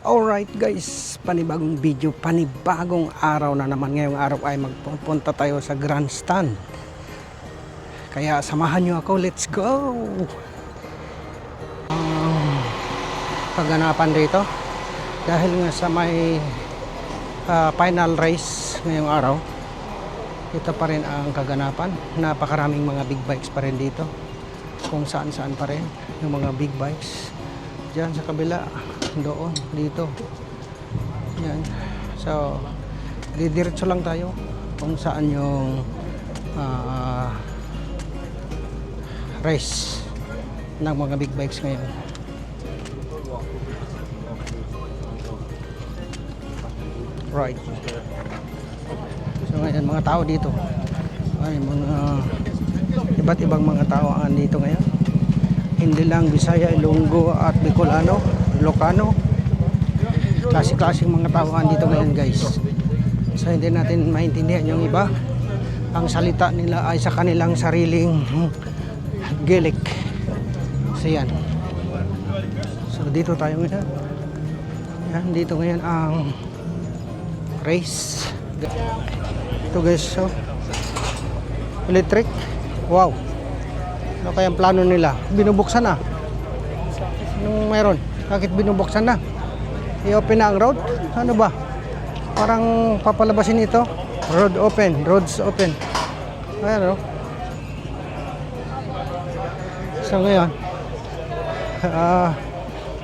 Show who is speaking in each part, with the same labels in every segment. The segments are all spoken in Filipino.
Speaker 1: Alright guys, panibagong video, panibagong araw na naman. Ngayong araw ay magpupunta tayo sa grandstand. Kaya samahan nyo ako, let's go! Kaganapan rito dahil nga sa may final race ngayong araw, ito pa rin ang kaganapan. Napakaraming mga big bikes pa rin dito, kung saan saan pa rin yung mga big bikes. Diyan sa kabila, doon, dito. Yan. So, didiretso lang tayo kung saan yung race ng mga big bikes ngayon. Right. So ngayon, mga tao dito. Ay, mga iba't ibang mga tao ang dito ngayon. Hindi lang Bisaya, Ilonggo at Bicolano, Ilocano. Klase-klaseng mga tao ang dito ngayon guys. So hindi natin maintindihan yung iba. Ang salita nila ay sa kanilang sariling Gaelic. So yan. So dito tayo ngayon. Yan, dito ngayon ang race. Ito guys, so electric. Wow. Ano kayang plano nila? Binubuksan na. Anong meron? Bakit binubuksan na? I-open na ang road? Ano ba? Parang papalabasin ito. Road open. Roads open. Ayan o. So ngayon,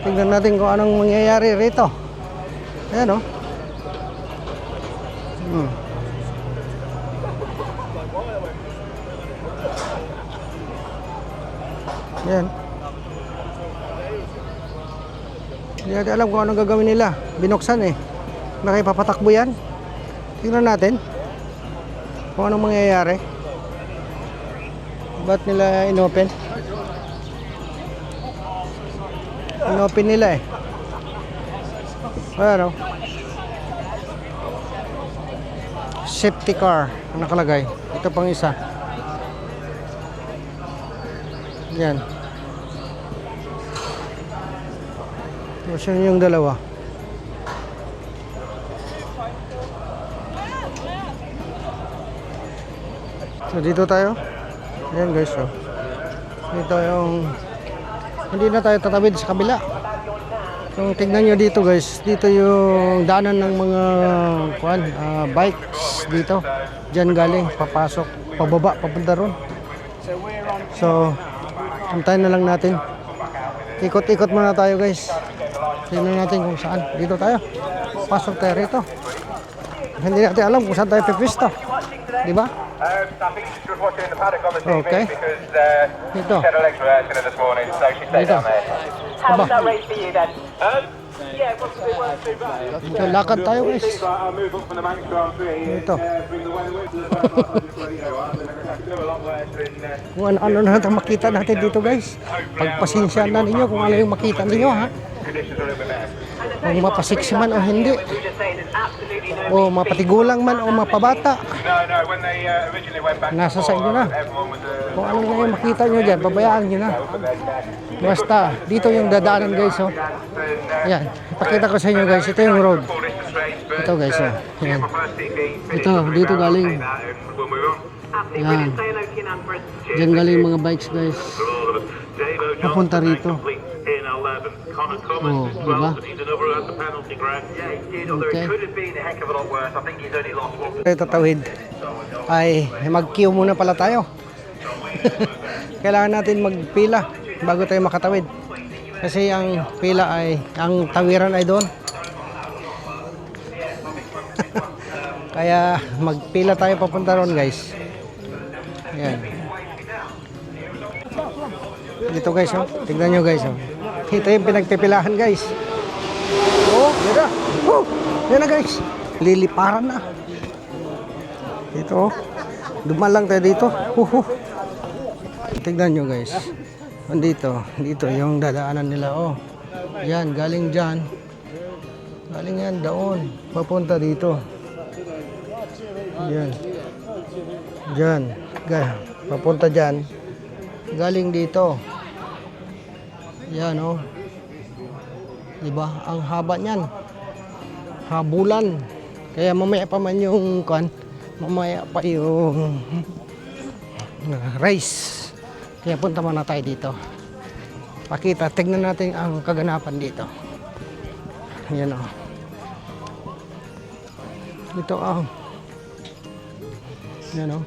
Speaker 1: tingnan natin kung anong mangyayari rito. Ayan o. Yan. Hindi natin alam kung anong gagawin nila. Binuksan eh. Nakipapatakbo yan. Tingnan natin kung anong mangyayari. Ba't nila inopen? Inopen nila eh. Ano? Safety car ang nakalagay. Ito pang isa. Yan. Tapos yun yung dalawa. So dito tayo. Ayan guys, so dito yung hindi na tayo tatawid sa kabila. Kung tignan nyo dito guys, dito yung daanan ng mga bikes dito. Diyan galing, papasok, pababa, papunta ron. So antayin na lang natin. Ikot-ikot muna tayo guys. Tingnan natin kung saan. Dito tayo. Pasok tayo rito. Hindi natin alam kung saan tayo pipisto. Diba? Okay. Dito. Dito. Aba. Dito, lakad tayo guys. Dito. Kung ano na natin makita natin dito guys. Pagpasensyahan na ninyo kung ano yung makita ninyo ha. Kung mapasiksi man o hindi. O mapatigulang man o mapabata. Nasa sa inyo na. Kung ano na yung makita nyo dyan, babayaan nyo na. Basta, dito yung dadaanan guys. Oh. Ayan, ipakita ko sa inyo guys. Ito yung road. Ito guys. Oh. Ayan. Ito, dito galing. Ayan. Diyan galing mga bikes guys. Papunta rito. Oh, diba? Okay. Tatawid ay mag-queue muna pala tayo. Kailangan natin magpila bago tayo makatawid. Kasi ang pila ay, ang tawiran ay doon. Kaya magpila tayo papunta ron guys. Ayan. Dito guys, oh. Tignan nyo guys, oh. Ito yung pinagpipilahan guys. Oh, yun na. Oh, yun na guys. Liliparan na. Dito, oh. Duman lang tayo dito. Tignan nyo guys. Dito, dito yung dadaanan nila, oh. Yan, galing dyan. Galing yan, doon. Papunta dito. Yan. Dyan. Papunta dyan. Galing dito. Yan, oh. Diba? Ang haba niyan. Habulan. Kaya mamaya pa man yung mamaya pa yung race. Kaya punta muna tayo dito. Pakita, tignan natin ang kaganapan dito. Yan o. Ito ang yan o.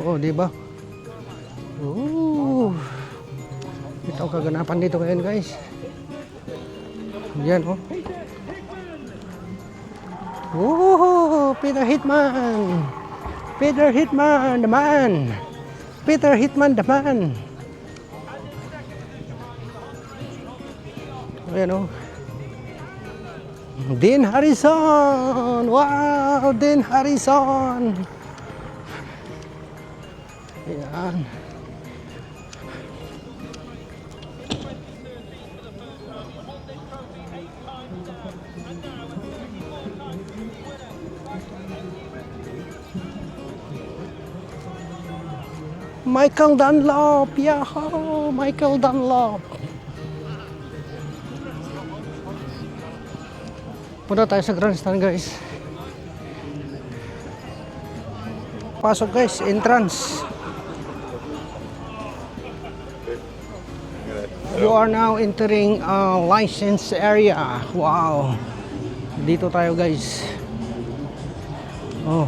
Speaker 1: Oo, diba? Oo. Ito ang kaganapan dito ngayon, guys. Yan o. Oh, Peter Hitman. Peter Hitman, the man. Peter Hitman, the man. Ayan o. Dean Harrison. Wow, Dean Harrison. Ayan. Michael Dunlop, yahoo! Michael Dunlop. Punta tayo sa grandstand, guys. Pasok, guys, entrance. You are now entering a licensed area. Wow. Dito tayo, guys. Oh.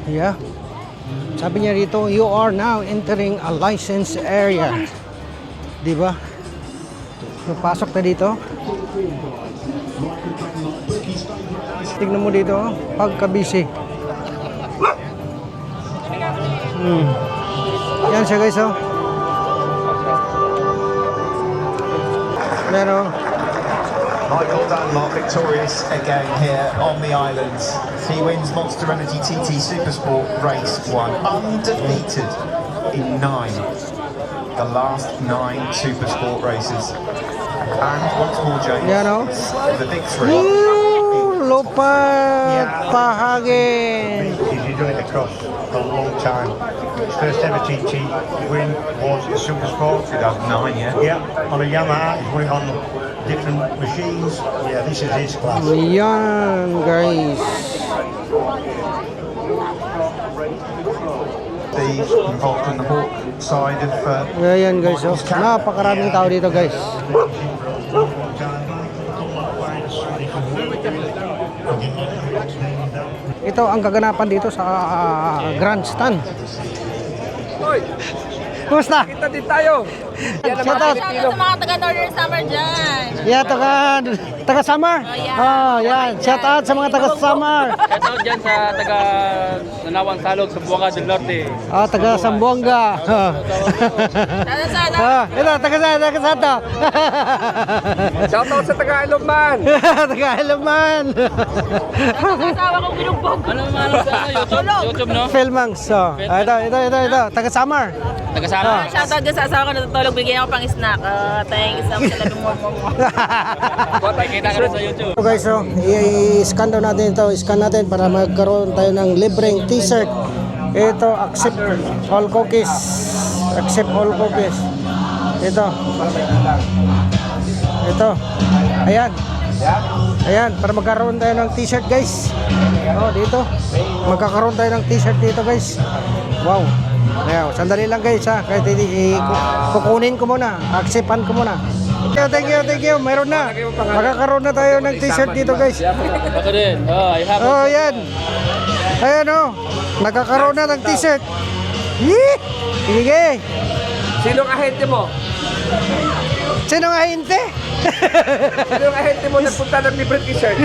Speaker 1: Yeah. Sabi niya dito, you are now entering a licensed area. Diba? Napasok na dito. Tignan mo dito, pagka-busy. Yan siya, guys, oh. Pero
Speaker 2: Michael Dunlop victorious again here on the islands. He wins Monster Energy TT Supersport Race 1, undefeated in 9. The last 9 Supersport races. And once more, James,
Speaker 1: yan, oh.
Speaker 2: the big three.
Speaker 1: Lupad Pahagin.
Speaker 3: He's been doing it across for a long time. His first ever TT win was the Super Sport
Speaker 2: 2009, yeah?
Speaker 3: Yeah, on a Yamaha. He's won it on different machines. Yeah, this is his class.
Speaker 1: Yan, guys.
Speaker 2: He's involved in the Hawk side of
Speaker 1: Ayan, guys, oh. Napakaraming tao dito, guys. Ito ang kaganapan dito sa grandstand.
Speaker 4: Hoy!
Speaker 1: Kumusta?
Speaker 4: Kita din tayo! Yan ang
Speaker 1: Shout
Speaker 4: mga
Speaker 1: out.
Speaker 4: Pilipino.
Speaker 5: Sa mga taga Northern Summer dyan.
Speaker 1: Yeah, taga Samar.
Speaker 5: yeah.
Speaker 1: Oh, yan. Shout out sa mga taga Samar.
Speaker 6: Shoutout dyan sa taga Nanawang Salog sa Buanga del Norte.
Speaker 1: Ah, taga Sambuanga.
Speaker 5: Sana.
Speaker 1: Ito, taga Sato.
Speaker 4: Shoutout sa Tagalog man!
Speaker 1: Taga Helman.
Speaker 5: Asawa kong binugbog.
Speaker 6: Ano mga sa YouTube? YouTube, no?
Speaker 1: Filmangs. So, ito. Taga Samar.
Speaker 6: Taga Sama.
Speaker 5: Shoutout dyan sa asawa ko natutulog. Bigyan ako pang snack. Thanks sa mga mo.
Speaker 6: Kita ka rin sa YouTube.
Speaker 1: So guys, so, i-scan daw natin ito. I-scan natin para magkaroon tayo ng libreng t-shirt. Ito, accept all cookies. Accept all cookies. Ito. Ayan. Ayan, para magkaroon tayo ng t-shirt, guys. Oh, dito. Magkakaroon tayo ng t-shirt dito, guys. Wow. Ayan, sandali lang, guys, ha. Kahit kukunin ko muna. Acceptan ko muna. Thank you. Mayroon na. Magkakaroon na tayo ng t-shirt dito, guys.
Speaker 6: Ako din. Oh, I have
Speaker 1: Oh, yan. Ayan, oh. Nagkakaroon na ng t-shirt. Yee! Sige.
Speaker 4: Sinong ahente mo?
Speaker 1: Sino nga hinte?
Speaker 4: Sinong ahente mo nagpunta ng libre t-shirt?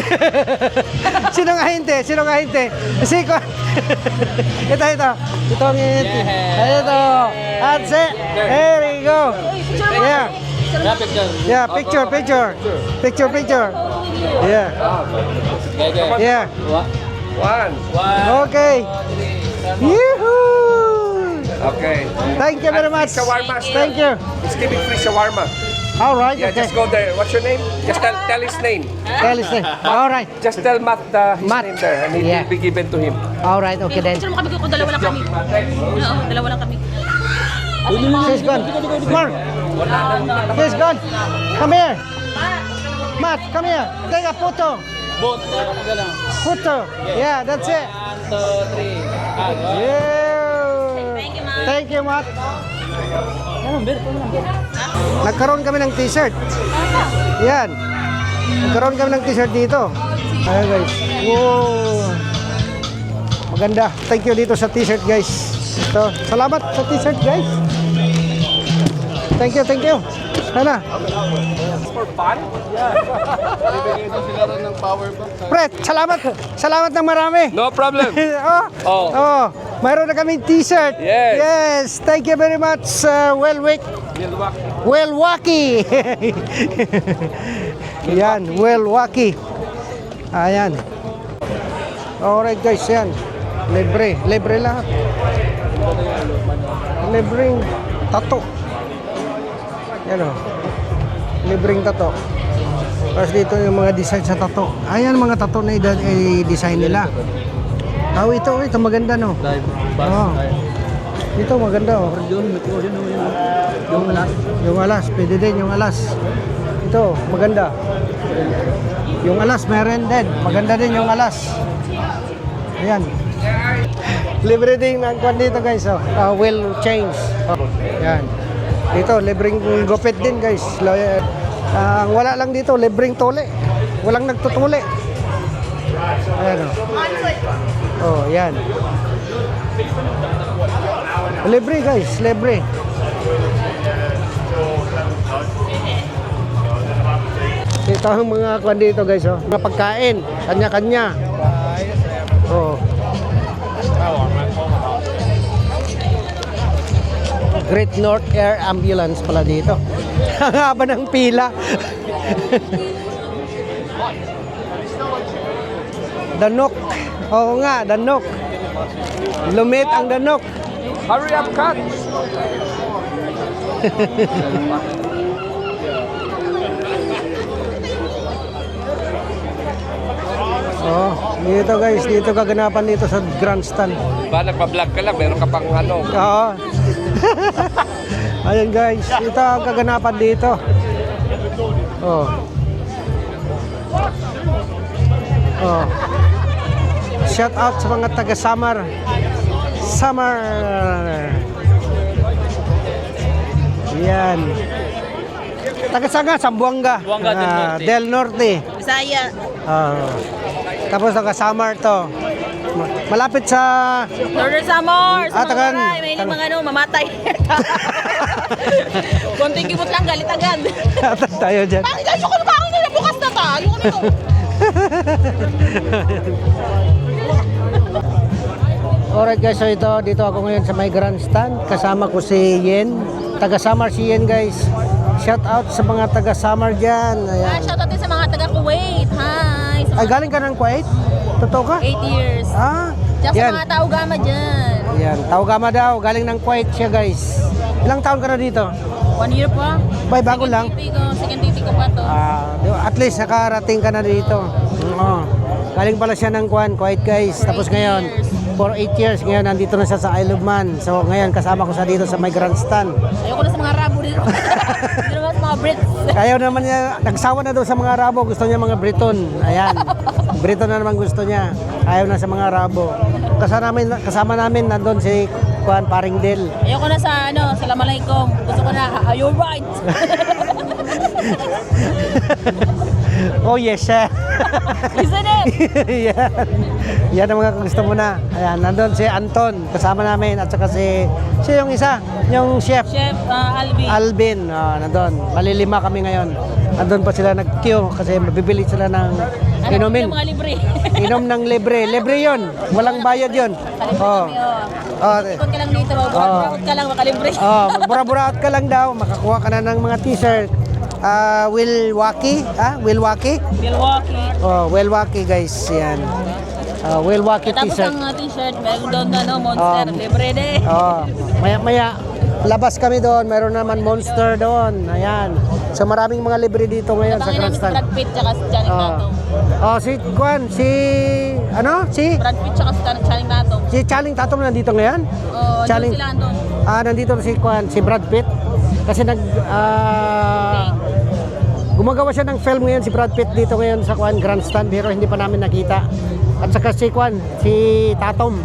Speaker 1: Sino nga hinte? Si ko. Ito. Ito ang hinte. Ito. At there we go. Yeah.
Speaker 6: Yeah, picture.
Speaker 1: Yeah, picture. Yeah.
Speaker 6: Okay.
Speaker 1: Yeah.
Speaker 4: One.
Speaker 1: Okay. Yoo-hoo!
Speaker 4: Okay.
Speaker 1: Thank you very much.
Speaker 4: Shawarma.
Speaker 1: Thank you.
Speaker 4: He's giving free shawarma.
Speaker 1: All right.
Speaker 4: Yeah,
Speaker 1: Okay.
Speaker 4: just go there. What's your name? Just tell his name.
Speaker 1: Tell us then. All right.
Speaker 4: Just tell Matt his
Speaker 1: Matt.
Speaker 4: name there and it
Speaker 1: Yeah.
Speaker 4: will be given to him.
Speaker 1: All right. Okay then.
Speaker 5: Picture mo kami kung dalawa lang kami. Oo, dalawa lang kami.
Speaker 1: She's gone. Mark. She's gone. Come here. Matt, come here. Take a photo.
Speaker 6: Both, gano'n.
Speaker 1: Photo. Yeah, that's it.
Speaker 6: 1, 2, 3.
Speaker 1: Yeah.
Speaker 5: Thank you, Matt.
Speaker 1: Thank you, Matt. Nagkaroon kami ng t-shirt. Yan. Nagkaroon kami ng t-shirt dito. Ayan guys. Wow. Maganda. Thank you dito sa t-shirt guys. Ito. Salamat sa t-shirt guys. Thank you, thank you. Sana.
Speaker 6: For fun? Yeah. Bibigay daw sila rin ng power bank.
Speaker 1: Pre, salamat. Salamat ng marami.
Speaker 6: No problem.
Speaker 1: Oh. Oh. Mayroon na kaming t-shirt.
Speaker 6: Yes.
Speaker 1: Yes. Thank you very much, Welwaki. Yan, Welwaki. Ayan. Alright guys, yan. Libre. Libre lahat. Libreng tato. Yan o. Libreng tato. Tapos dito yung mga design sa tato. Ayan mga tato na i-design nila. Oh, ito maganda no. Oh. Ito maganda oh. Yung alas, pwede din yung alas. Ito, maganda. Yung alas, meron din. Maganda din yung alas. Ayan. Libre din ang kwan dito guys. Oh. Wheel change. Oh. Ayan. Dito, libreng gupit din guys. Ang wala lang dito, libreng tole. Walang nagtutuli. Ayan oh. Oh, yan. Libre guys, libre. Ito ang mga kwan dito guys, oh. Mga pagkain, kanya-kanya. Oh. Great North Air Ambulance pala dito. Ang haba ng pila. Danok. Oo nga, danok. Lumit ang danok.
Speaker 6: Hurry up, cut!
Speaker 1: Oh, dito guys, dito kaganapan dito sa grandstand.
Speaker 6: Ba, nagpa-vlog ka lang, meron ka pang ano.
Speaker 1: Oo. Ayun guys, ito ang kaganapan dito. Oh. Oh. Shout out sa mga taga Samar. Samar. Yan. Taga Sanga, Sambuanga.
Speaker 6: Sambuanga del Norte.
Speaker 1: Del Norte.
Speaker 5: Bisaya.
Speaker 1: Tapos taga Samar to. Malapit sa
Speaker 5: Northern Samar. Sa mga
Speaker 1: tagan.
Speaker 5: baray. May mga ano, mamatay. Konting kibot lang, galit agad.
Speaker 1: tayo dyan.
Speaker 5: Bakit ayoko na kain nila bukas na ta? Ayoko nito.
Speaker 1: Alright guys, so dito ako ngayon sa may grandstand. Kasama ko si Yen. Taga Samar si Yen guys. Shout out sa mga taga Samar dyan. Ayan.
Speaker 5: Shoutout din sa mga taga Kuwait. Hi. Sa
Speaker 1: Ay,
Speaker 5: mga
Speaker 1: galing ka ng Kuwait? Totoo ka?
Speaker 5: 8 years.
Speaker 1: Ah,
Speaker 5: Tsaka sa
Speaker 1: yan.
Speaker 5: mga tao gama dyan.
Speaker 1: Yan, Taugama daw. Galing ng Kuwait siya guys. Ilang taon ka na dito?
Speaker 5: 1 year pa.
Speaker 1: Bay, bago lang.
Speaker 5: Second TP ko pa to.
Speaker 1: At least nakarating ka na dito. Oo. Galing pala siya ng Kuwait guys. Tapos ngayon, for 8 years, ngayon nandito na siya sa Isle of Man. So ngayon kasama ko sa dito sa may grandstand.
Speaker 5: Ayoko na sa mga rabo dito. Hindi naman sa mga Brits.
Speaker 1: Ayaw naman niya, nagsawa na daw sa mga Arabo, gusto niya mga Briton. Ayan, Briton na naman gusto niya. Ayaw na sa mga Arabo. Kasama namin nandun si Juan Paringdel.
Speaker 5: Ayoko na sa ano, Assalamualaikum. Gusto ko na, you're right.
Speaker 1: Oh yes, sir.
Speaker 5: Listen it.
Speaker 1: Yan ang mga gusto mo na. Ayan, nandun si Anton, kasama namin. At saka siya yung isa, yung chef.
Speaker 5: Chef Alvin.
Speaker 1: Alvin, nandun. Malilima kami ngayon. Nandun pa sila nag-queue kasi mabibili sila ng inumin.
Speaker 5: Yung mga libre.
Speaker 1: Inom ng libre. Libre yun. Walang bayad yun. Oh.
Speaker 5: Ikot ka lang dito, buraot ka lang, makalibre.
Speaker 1: Magbura-buraot ka lang daw. Makakuha ka na ng mga t-shirt. Wilwaki. Wilwaki?
Speaker 5: Milwaukee.
Speaker 1: Oh, Wilwaki guys. Yan. Wilwaki
Speaker 5: Tapos
Speaker 1: t-shirt.
Speaker 5: ang t-shirt, meron doon na no, Monster, libre de.
Speaker 1: Oh, maya labas kami doon. Meron naman Monster doon. Ayan. So maraming mga libre dito ngayon sa
Speaker 5: Tabangin namin si
Speaker 1: grandstand.
Speaker 5: Brad Pitt tsaka si Channing Tatum.
Speaker 1: Si Juan, si
Speaker 5: Brad Pitt tsaka si Channing Tatum.
Speaker 1: Channing Tatum nandito ngayon?
Speaker 5: Doon sila andun.
Speaker 1: Nandito si Juan, si Brad Pitt. Kasi Gumagawa siya ng film ngayon si Brad Pitt dito ngayon sa Kwan Grandstand pero hindi pa namin nakita. At saka si Kwan, si Tatom.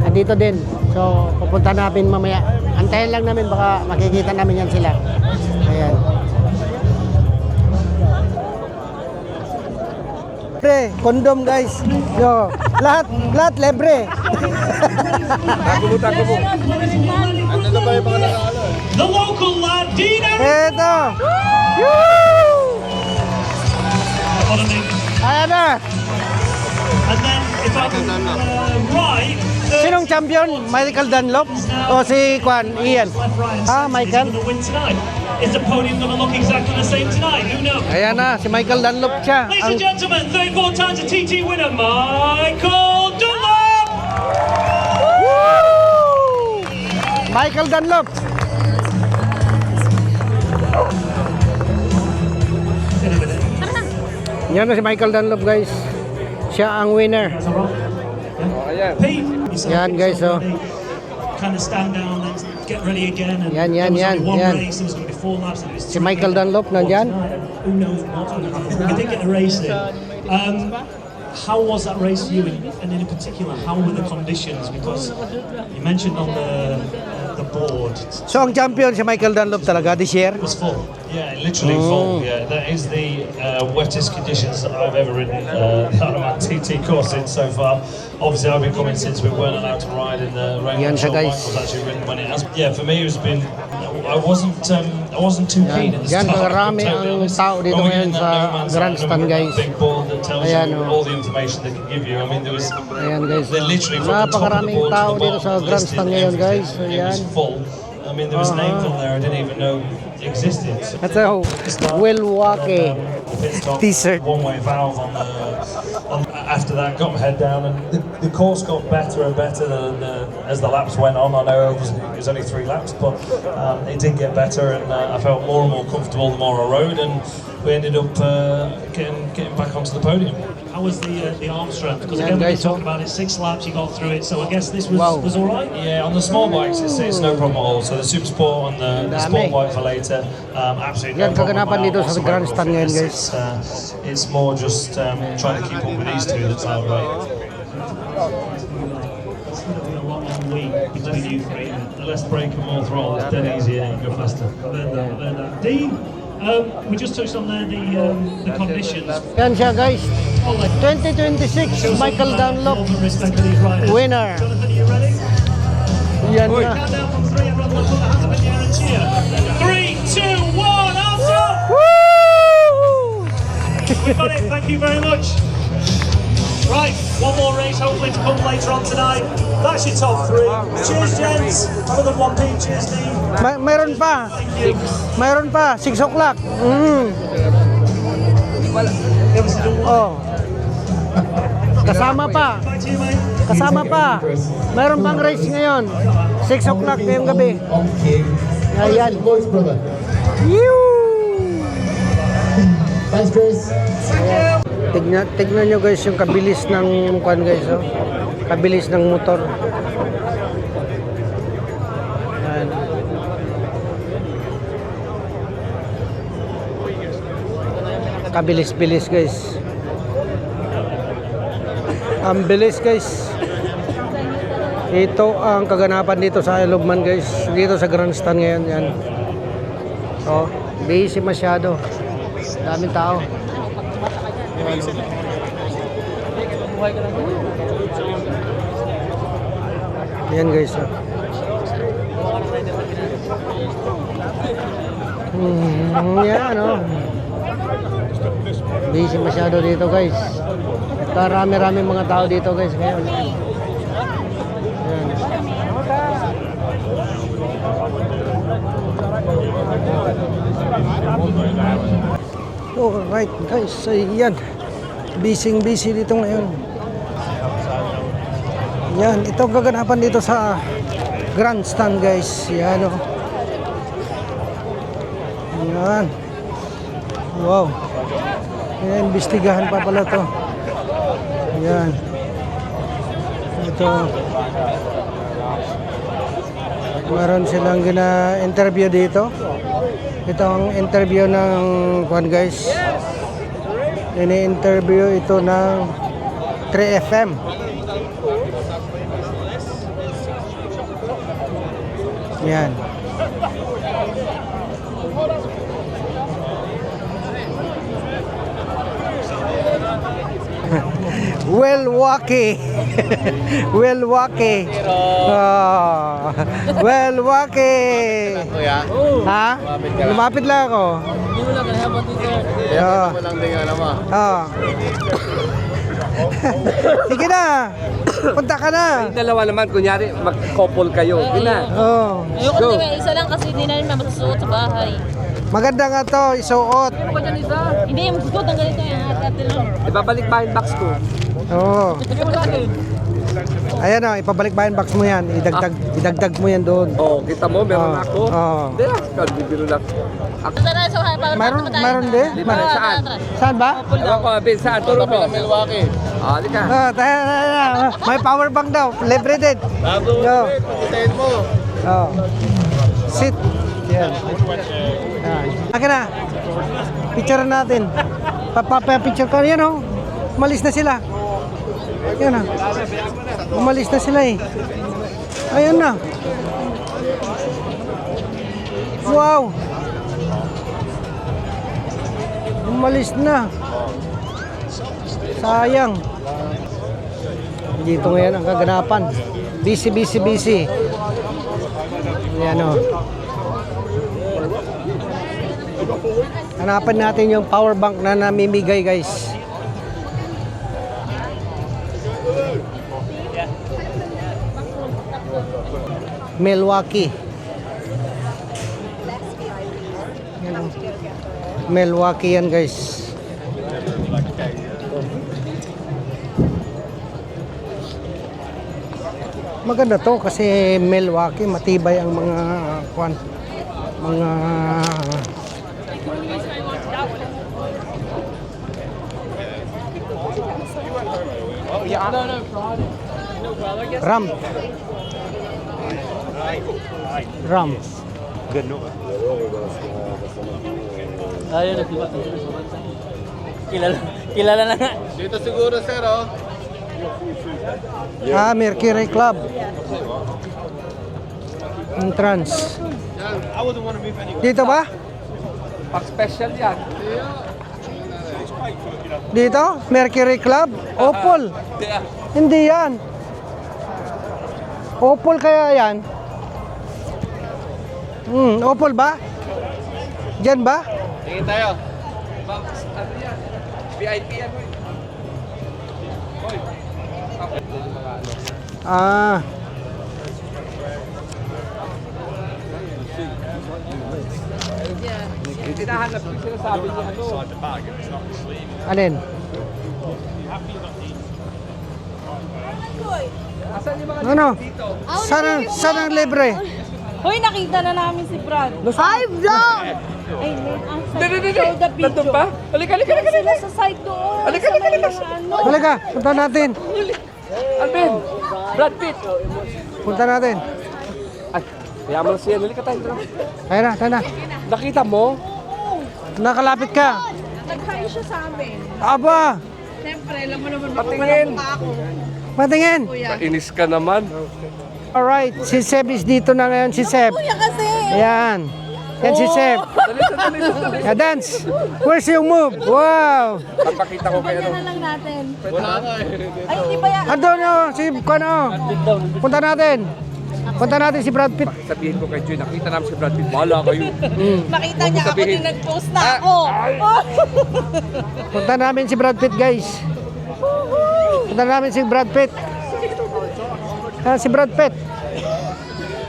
Speaker 1: Andito din. So pupunta namin mamaya. Antayin lang namin baka makikita namin yan sila. Ayan. Libre, kondom guys. Yo, lahat libre.
Speaker 6: Tago mo. Ano na ba yung mga nakaano?
Speaker 7: The local Ladina
Speaker 1: Eto.
Speaker 7: economy.
Speaker 1: Ayan na.
Speaker 7: And then, if I can right,
Speaker 1: Sinong champion? Michael Dunlop o si Kwan Ian? Ah, Michael.
Speaker 7: going to win tonight. Is the podium going to look exactly the same tonight? Who knows?
Speaker 1: Ayan na, si Michael Dunlop siya.
Speaker 7: Ladies and gentlemen, 34 times a TT winner, Michael Dunlop!
Speaker 1: Woo! Michael Dunlop. Yan na si Michael Dunlop guys. Siya ang winner.
Speaker 7: Pete,
Speaker 1: Yan guys, oh.
Speaker 7: kind of stand down and get ready again. And
Speaker 1: Yan,
Speaker 7: there was
Speaker 1: yan,
Speaker 7: only one
Speaker 1: yan.
Speaker 7: race, there was going to be 4 laps. And it was
Speaker 1: Si Michael Dunlop nandyan.
Speaker 7: Who knows what's going to happen? We did get a race in. How was that race for you, and in particular, how were the conditions? Because you mentioned on the board it
Speaker 1: So ang champion si Michael Dunlop talaga this year.
Speaker 7: was full.
Speaker 8: Yeah, literally full. Yeah, that is the wettest conditions that I've ever ridden the Ironman TT course in so far. Obviously, I've been coming since we weren't allowed to ride in the rain.
Speaker 1: Yan siya, guys.
Speaker 8: Was actually ridden when it has. Yeah, for me, it's been. I wasn't too keen at the
Speaker 1: Yan,
Speaker 8: start.
Speaker 1: marami
Speaker 8: I'll tell you
Speaker 1: ang
Speaker 8: honest.
Speaker 1: tao dito
Speaker 8: When we
Speaker 1: ngayon
Speaker 8: get in
Speaker 1: sa
Speaker 8: that no man's land,
Speaker 1: grandstand,
Speaker 8: and we get
Speaker 1: guys.
Speaker 8: that big board that tells
Speaker 1: Ayan,
Speaker 8: you
Speaker 1: oh.
Speaker 8: all the information they can give you. I mean, there was.
Speaker 1: Ayan guys.
Speaker 8: They're literally from the top of the
Speaker 1: Napakaraming
Speaker 8: board to
Speaker 1: tao
Speaker 8: the
Speaker 1: dito
Speaker 8: bottom
Speaker 1: sa
Speaker 8: listed
Speaker 1: grandstand ngayon guys.
Speaker 8: everything. It was
Speaker 1: Ayan.
Speaker 8: full. I mean, there was names on there I didn't even know existed.
Speaker 1: That's a Milwaukee t-shirt.
Speaker 8: One-way valve after that, got my head down, and the course got better and better as the laps went on. I know it was only 3 laps, but it did get better, and I felt more and more comfortable the more I rode, and we ended up getting back onto the podium.
Speaker 7: How was the arm strength? Because
Speaker 1: Yeah,
Speaker 7: again, we were
Speaker 1: guys,
Speaker 7: talking about it, 6 laps, you got through it, so I guess this was,
Speaker 1: Wow.
Speaker 7: was all right?
Speaker 8: Yeah, on the small bikes, it's no problem at all. So the Super Sport and the
Speaker 1: Dami.
Speaker 8: Sport bike for later, absolutely
Speaker 1: Yan,
Speaker 8: no problem.
Speaker 1: kaganapan dito sa
Speaker 8: whatsoever
Speaker 1: grandstand
Speaker 8: with
Speaker 1: ngayon,
Speaker 8: fitness. It's more just trying to keep up with these two that's out right.
Speaker 7: It's going to be a long week between you three.
Speaker 8: Let's break them all throttle. It's dead easy and go faster.
Speaker 7: Dean, we just touched on there the conditions.
Speaker 1: Yan siya guys.
Speaker 7: Oh, like,
Speaker 1: 2026 Michael Dunlop
Speaker 7: all the respect for these riders.
Speaker 1: winner.
Speaker 7: Jonathan, are you ready?
Speaker 1: Yan na.
Speaker 7: Countdown from 3, everyone put their hands up in the air and cheer. 3, 2, 1, arms up!
Speaker 1: Woo!
Speaker 7: We've got it, thank you very much. Right, one more race hopefully to come later on tonight. That's your top 3. Cheers, gents. Have another 1p. Cheers, Dean.
Speaker 1: Mayroon pa. Mayroon pa. 6 o'clock. Oh. Kasama pa.
Speaker 7: Back to you, mate.
Speaker 1: Kasama pa. Mayroon pang race ngayon. 6 o'clock ngayong gabi. Ayan.
Speaker 9: Thanks, Chris.
Speaker 1: Tignan nyo guys yung kabilis ng kwan guys. Oh. Kabilis ng motor. Ayan. Kabilis-bilis guys. Ang bilis guys. Ito ang kaganapan dito sa Ilogman guys. Dito sa grandstand ngayon yan. Oh, busy masyado. Daming tao. Yan guys. Oh. Yan oh. Busy masyado dito guys. Karami-rami mga tao dito guys ngayon. Yan. Alright guys, so yan. Busy dito ngayon. Yan, ito ang kaganapan dito sa grandstand guys. Yan oh. Yan. Wow. Yan, imbestigahan pa pala to. Yan. Ito. Meron silang gina-interview dito. Ito ang interview ng kuan guys. Ini-interview ito ng 3FM. Yan. Welwaki. Welwaki. Oh. Welwaki. Ha? Lumapit lang ako.
Speaker 6: Hindi mo lang kanahabang teacher.
Speaker 1: Oh.
Speaker 6: Mo lang din alam mo.
Speaker 1: Oh. Sige na. Punta ka na.
Speaker 4: Dalawa naman, kunyari, mag-couple kayo. Yun na.
Speaker 1: Oh.
Speaker 5: Ayoko na may isa lang kasi hindi na rin masusuot sa bahay.
Speaker 1: Maganda nga to, isuot.
Speaker 5: Hindi, yung susuot ng ganito yung ate lang.
Speaker 4: Ibabalik pa yung box ko.
Speaker 1: Oo. Ayan o, ipabalik ba yung box mo yan? Idagdag mo yan doon.
Speaker 4: Oh, kita mo, meron
Speaker 1: Oh,
Speaker 4: ako.
Speaker 1: oh.
Speaker 4: Hindi na, bibiro lang.
Speaker 5: Tara, so power
Speaker 1: Mayroon din?
Speaker 4: Saan?
Speaker 1: Saan ba?
Speaker 4: Ewan ko, Ben, saan? Turo mo.
Speaker 6: Milwaukee.
Speaker 4: Ah, halika.
Speaker 1: Tayo. May power bank daw. Libre din. Yo.
Speaker 6: Itayin mo.
Speaker 1: Oh. Sit. Yan. Yan. Akin na. Picture natin. Picture ko. Yan o. Umalis na sila. Yan na. Umalis na sila eh. Ayun na. Wow. Umalis na. Sayang. Dito ngayon ang kaganapan. Busy. Yan o. Hanapan natin yung power bank na namimigay guys. Milwaukee. Yan o. Milwaukee yan guys. Maganda to kasi Milwaukee matibay ang mga kwan, mga ram.
Speaker 6: Ayun, kilala na nga. Dito siguro, sir, oh.
Speaker 1: Mercury Club. Entrance. Dito ba?
Speaker 4: Pag special yan.
Speaker 1: Dito? Mercury Club? Opal. Hindi yan. Opal kaya yan? Opal ba? Diyan ba?
Speaker 4: Tingin tayo. Ano yan? VIP yan, boy.
Speaker 1: Ah.
Speaker 4: Tinahanap ko sila sabi niya ano.
Speaker 1: Alin?
Speaker 4: Asan yung mga
Speaker 1: Ano?
Speaker 4: dito?
Speaker 1: Saan ang libre?
Speaker 5: Hoy, nakita na namin si Brad.
Speaker 9: Hi, vlog!
Speaker 5: Ay, ang
Speaker 4: Hindi.
Speaker 5: show the video.
Speaker 4: Nandun pa? Halika.
Speaker 5: Sila sa side doon.
Speaker 4: Halika.
Speaker 5: Ano?
Speaker 1: Halika, punta natin.
Speaker 4: Alvin! Brad Pitt!
Speaker 1: Punta natin.
Speaker 4: Ay, kaya mo na siya. Halika tayo.
Speaker 1: Ayun na, sana.
Speaker 4: Nakita mo?
Speaker 1: Nakalapit ka.
Speaker 9: Nag-hi siya sa amin.
Speaker 1: Aba,
Speaker 9: Siyempre, alam mo naman
Speaker 4: Patingin.
Speaker 9: ako.
Speaker 1: patingin.
Speaker 4: Inis ka naman.
Speaker 1: Alright, si Seb is dito na ngayon, si Seb.
Speaker 9: Kuya kasi.
Speaker 1: Ayan. Yan si Seb.
Speaker 4: Dali.
Speaker 1: Yeah, dance. Where's your move? Wow.
Speaker 4: Papakita ko kayo.
Speaker 9: Ganyan na lang natin.
Speaker 6: Wala nga eh.
Speaker 9: Ay, hindi ba yan?
Speaker 1: Ando no, si Kano. Punta natin. Punta natin si Brad Pitt.
Speaker 4: Sabihin ko kay Joy, nakita namin si Brad Pitt. Bahala kayo.
Speaker 9: Makita niya ako
Speaker 4: sabihin.
Speaker 9: din nag-post na ako.
Speaker 1: Punta namin si Brad Pitt, guys. Punta namin si Brad Pitt. Si Brad Pitt.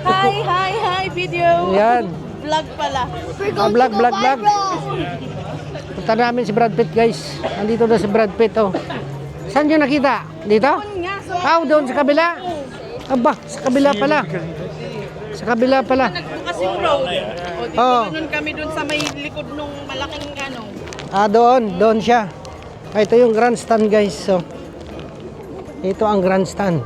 Speaker 9: Hi, video.
Speaker 1: Yan.
Speaker 9: Vlog pala.
Speaker 1: Vlog. Punta namin si Brad Pitt, guys. Andito na si Brad Pitt, oh. Saan nyo nakita? Dito? Doon sa kabila. Aba, sa kabila pala. Sa kabila pala.
Speaker 9: Nagbukas yung road. O, dito
Speaker 1: Oo.
Speaker 9: ganun kami dun sa may likod nung malaking ano.
Speaker 1: Doon siya. Ito yung grandstand, guys. So, ito ang grandstand.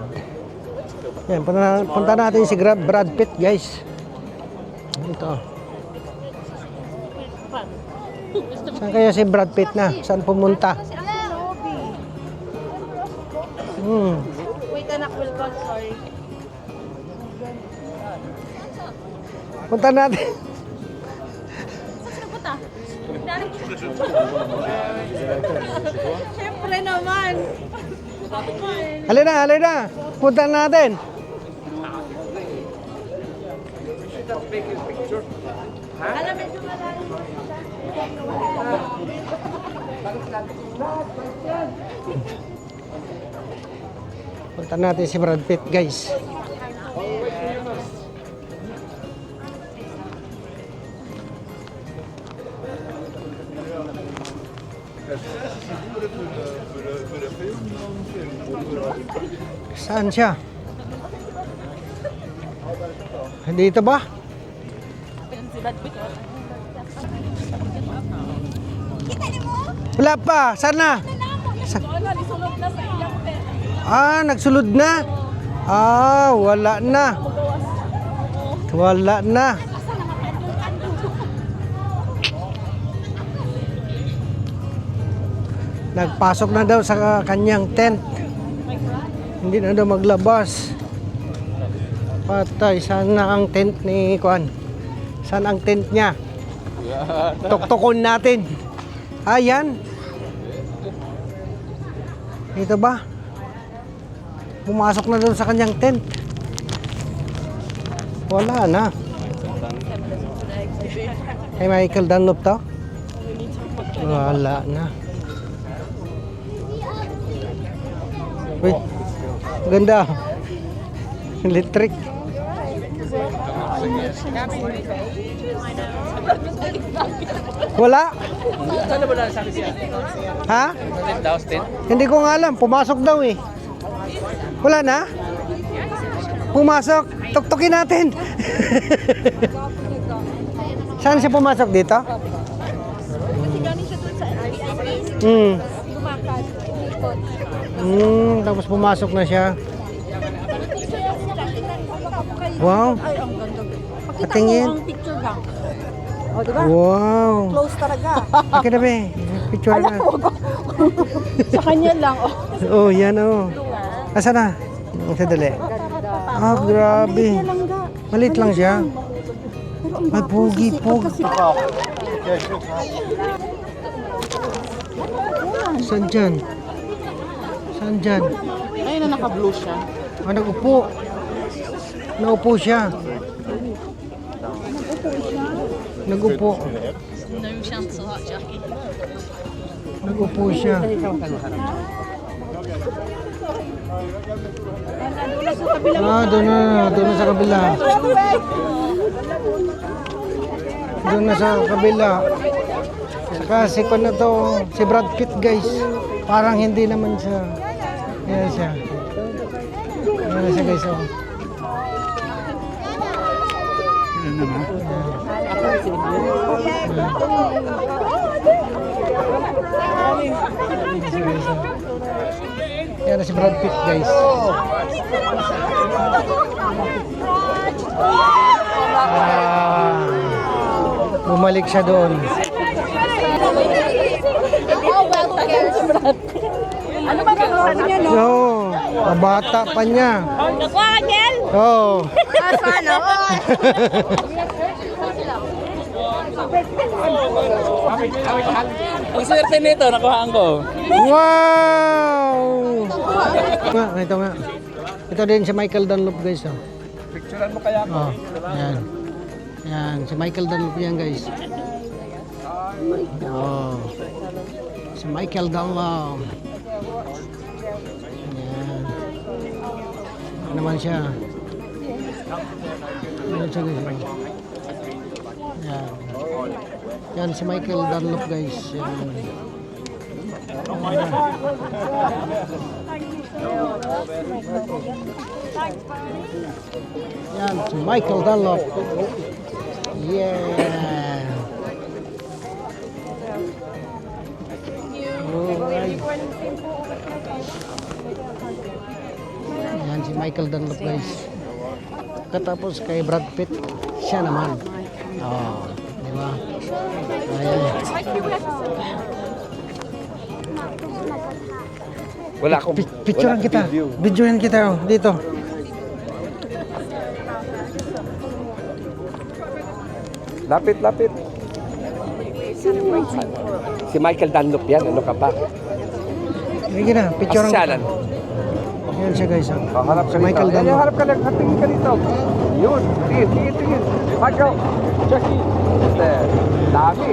Speaker 1: Yan, punta natin si Brad Pitt, guys. Ito. Saan kaya si Brad Pitt na? Saan pumunta?
Speaker 9: Wait, anak, will call, sorry.
Speaker 1: Punta natin.
Speaker 9: Siyempre naman.
Speaker 1: Halina. Punta natin.
Speaker 9: Alam, medyo malalim.
Speaker 1: Punta natin si Brad Pitt, guys. Saan siya? Dito ba? Wala pa. Saan na? Nagsulod na. Wala na. Wala na. Nagpasok na daw sa kanyang tent. Hindi na daw maglabas. Patay. Saan na ang tent ni Kuan? Saan ang tent niya? Tuktukon natin. Ayan. Ito ba? Pumasok na daw sa kanyang tent. Wala na. Kay Michael Dunlop to? Wala na. Uy, ganda. Electric. Wala.
Speaker 6: Saan na ba nasabi siya?
Speaker 1: Ha? Hindi ko nga alam. Pumasok daw eh. Wala na? Pumasok. Tuktukin natin. Saan siya pumasok dito? Tapos pumasok na siya. Wow. Patingin.
Speaker 9: O, diba?
Speaker 1: Wow.
Speaker 9: Close talaga.
Speaker 1: Okay na ba eh. Picture na.
Speaker 9: Sa kanya lang.
Speaker 1: Oh, yan oh. Asa na? Sadali. Grabe. Malit lang siya. Ay, pogi. Saan dyan?
Speaker 9: Ayun na, naka-blue siya.
Speaker 1: Nag-upo. Naupo siya. Nag-upo. Nag-upo siya. Doon na sa kabila. Doon na sa kabila. Kasi kung na to, si Brad Pitt, guys. Parang hindi naman siya. Yan siya. Yan siya, guys. Oh. Yan na si Brad Pitt, guys. Bumalik siya doon.
Speaker 9: Ano ba sabi niya, no?
Speaker 1: No, bata pa niya.
Speaker 5: Nakuha ka, Gel?
Speaker 1: Oo.
Speaker 9: Sana all.
Speaker 6: Ang swerte nito, nakuhaan ko.
Speaker 1: Wow! Ito nga. Ito din si Michael Dunlop, guys. Oh.
Speaker 6: Picturean mo kaya ako.
Speaker 1: Yan. Yan, si Michael Dunlop yan, guys. Oh. Si Michael Dunlop. Yan. Ano naman siya? Yan siya, guys. Yan. Yan si Michael Dunlop, guys. Yan. Yan si Michael Dunlop. Yeah. Alright. Yan si Michael Dunlop, guys. Katapos kay Brad Pitt, siya naman. Oh, di Diba? Ayan.
Speaker 4: Wala akong
Speaker 1: Picturean kita. Videohan kita oh, dito.
Speaker 4: Lapit. Si Michael Dunlop yan, ano ka pa?
Speaker 1: Sige na, picturean kita.
Speaker 4: Asyalan.
Speaker 1: Ayan siya guys. Oh.
Speaker 4: Harap
Speaker 1: Si Michael
Speaker 4: Dunlop.
Speaker 1: Dunlop.
Speaker 4: Harap ka lang, tingin ka dito. Yun, tingin. Michael, Jackie. Dami.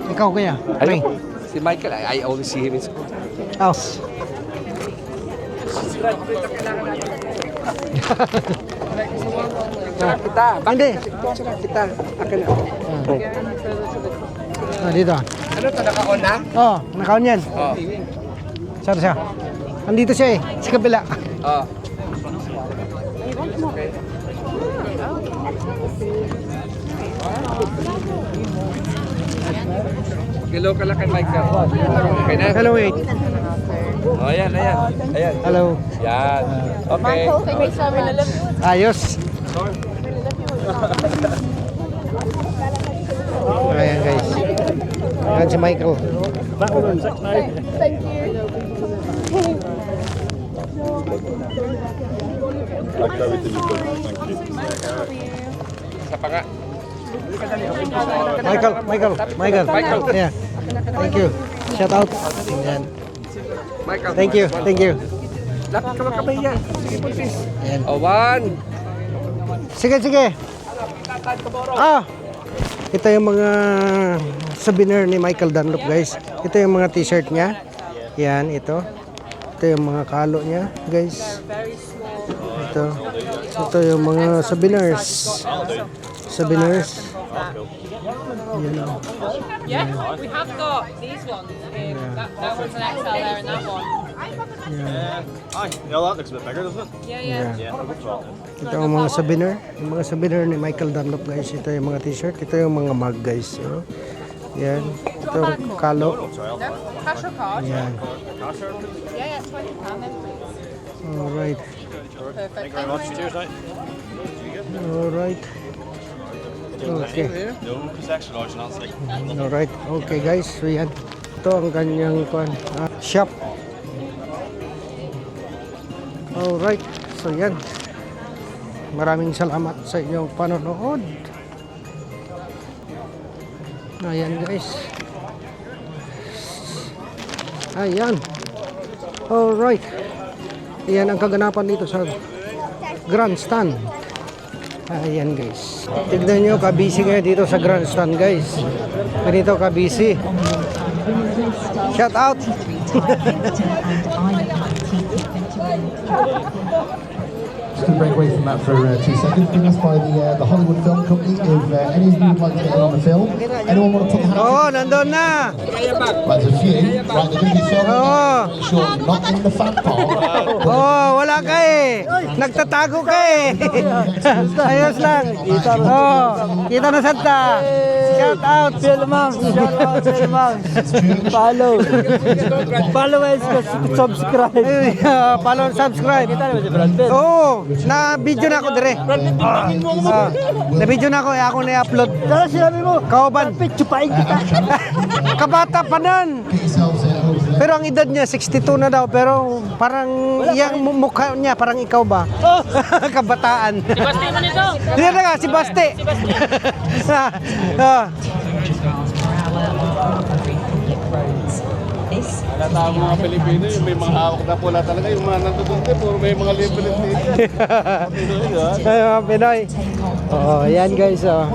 Speaker 1: Ikaw kaya? Ray.
Speaker 4: Si Michael, I always see him in school.
Speaker 1: Oh.
Speaker 4: Kita,
Speaker 1: Hindi.
Speaker 4: kita. Akin na.
Speaker 1: Ah, dito.
Speaker 4: Ano to, naka-on na?
Speaker 1: Oh, nakaon yan.
Speaker 4: Oh.
Speaker 1: Saan siya? Andito siya eh, sa kabila.
Speaker 4: Oh. Hello ka lang kay Michael. Okay na?
Speaker 1: Hello, wait.
Speaker 4: Oh, ayan.
Speaker 1: Hello.
Speaker 4: Yan. Okay.
Speaker 1: Ayos. Ayan guys. Ayan si Michael.
Speaker 4: Sa pa nga.
Speaker 1: Michael. Yeah. Thank you. Shout out. Ayan.
Speaker 4: Michael.
Speaker 1: Thank you.
Speaker 4: Lapit ka magkamay yan. Sige, puntis.
Speaker 1: Ayan.
Speaker 4: Oh, one.
Speaker 1: Sige. Ito yung mga souvenir ni Michael Dunlop guys. Ito yung mga t-shirt niya. Yan, ito. Ito yung mga kalo niya guys. Ito yung mga souvenirs. Yan.
Speaker 5: Yeah, we have got these ones. That one's an XL there and that one.
Speaker 6: Yeah, that looks a bit bigger, doesn't it?
Speaker 5: Yeah.
Speaker 1: Ito yung mga souvenir. Yung mga souvenir ni Michael Dunlop guys. Ito yung mga t-shirt. Ito yung mga mug guys. Oh. Yan. Ito yung kalo.
Speaker 5: Cash or card?
Speaker 1: Yan.
Speaker 5: Yeah, £20 then please.
Speaker 1: Alright.
Speaker 5: Perfect.
Speaker 6: Cheers, mate.
Speaker 1: Alright. Okay.
Speaker 6: No, it's extra large, not like.
Speaker 1: Alright. Okay guys. So yan. Ito ang kanyang shop. Alright. So yan. Maraming salamat sa inyong panonood. Ayan guys. Ayan. Alright. Ayan ang kaganapan dito sa grandstand. Ayan guys. Tignan nyo, kabisi ngayon dito sa grandstand guys. Ganito kabisi. Shout out.
Speaker 10: Just going to break away from that for 2 seconds. Bring us by the Hollywood Film Company. If any of you would like to get in on the film, anyone want to put the hand
Speaker 1: Oo, nandun na.
Speaker 10: Right, there's a few. Right, they're going to be filmed. Very shortly. Not in the fat part.
Speaker 1: Oh, wala ka eh. Nagtatago ka eh. Ayos lang. Oh, kita na Santa. Shout out.
Speaker 9: Follow and subscribe.
Speaker 1: Follow and subscribe. Oo, na video na ako dire. Na video na ako, ako na i-upload.
Speaker 9: Tara, sinabi mo.
Speaker 1: Kauban.
Speaker 9: Chupain kita.
Speaker 1: Kabata pa nun.
Speaker 10: Get yourselves over there.
Speaker 1: Pero ang edad niya 62 na daw, pero parang yung mukha niya parang ikaw ba? Kabataan.
Speaker 5: Si Basti mo nito.
Speaker 1: Hindi na nga, si Basti.
Speaker 6: Halata ang mga Pilipino, yung may mga hawak na pula talaga, yung mga nandun din, puro may mga libre dito.
Speaker 1: Ay, mga Pinoy. Oh, yan guys. Oh.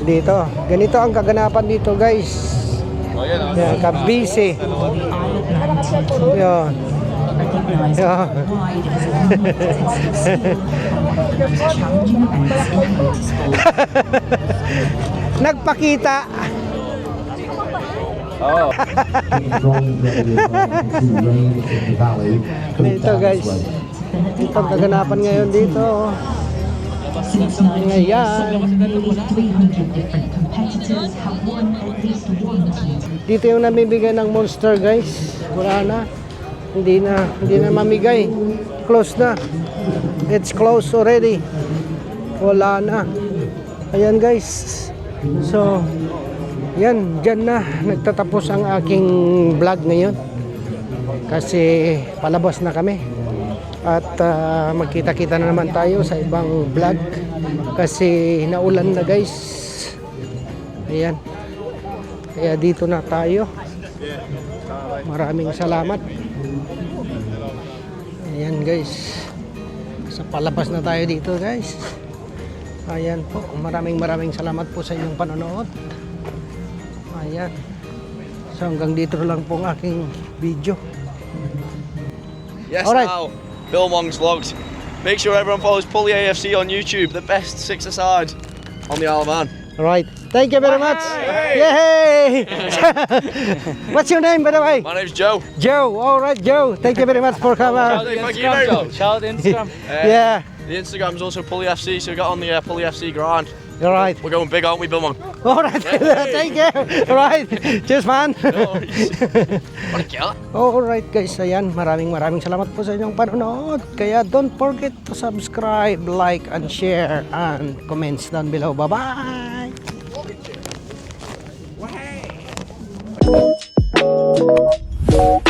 Speaker 1: Dito. Ganito ang kaganapan dito guys. Yan, kabisi. Yan. Yan. Nagpakita. Dito guys. Ito ang kaganapan ngayon dito.
Speaker 11: Since 1987,
Speaker 1: Ayan.
Speaker 11: nearly 300 different competitors have won at least one TT.
Speaker 1: Dito yung namimigay ng Monster, guys. Wala na. Hindi na mamigay. Close na. It's closed already. Wala na. Ayan, guys. So, yan, dyan na nagtatapos ang aking vlog ngayon. Kasi palabas na kami. At magkita-kita na naman tayo sa ibang vlog. Kasi naulan na, guys. Ayan. Kaya dito na tayo. Maraming salamat. Ayan, guys. Sa palabas na tayo dito, guys. Ayan po. Maraming salamat po sa inyong panonood. Ayan. So hanggang dito lang po ang aking video.
Speaker 12: Yes,
Speaker 1: Alright.
Speaker 12: now, Bill Wong's Vlogs. Make sure everyone follows Pulley AFC on YouTube, the best six-a-side on the Isle of Man.
Speaker 1: Alright. Thank you very much. Yay! What's your name, by the way?
Speaker 12: My name's Joe.
Speaker 1: Joe. Alright, Joe. Thank you very much for coming.
Speaker 12: Thank you very much.
Speaker 5: Shout out Instagram.
Speaker 1: Yeah.
Speaker 12: The Instagram's also Pulley FC, so we got on the Pulley FC grind.
Speaker 1: Alright.
Speaker 12: We're going big, aren't we, Bill Wong?
Speaker 1: Alright. Thank you. Alright. Cheers, man.
Speaker 12: What a killer.
Speaker 1: Alright, guys. Ayan. Maraming salamat po sa inyong panonood. Kaya don't forget to subscribe, like, and share, and comments down below. Bye-bye. Wow.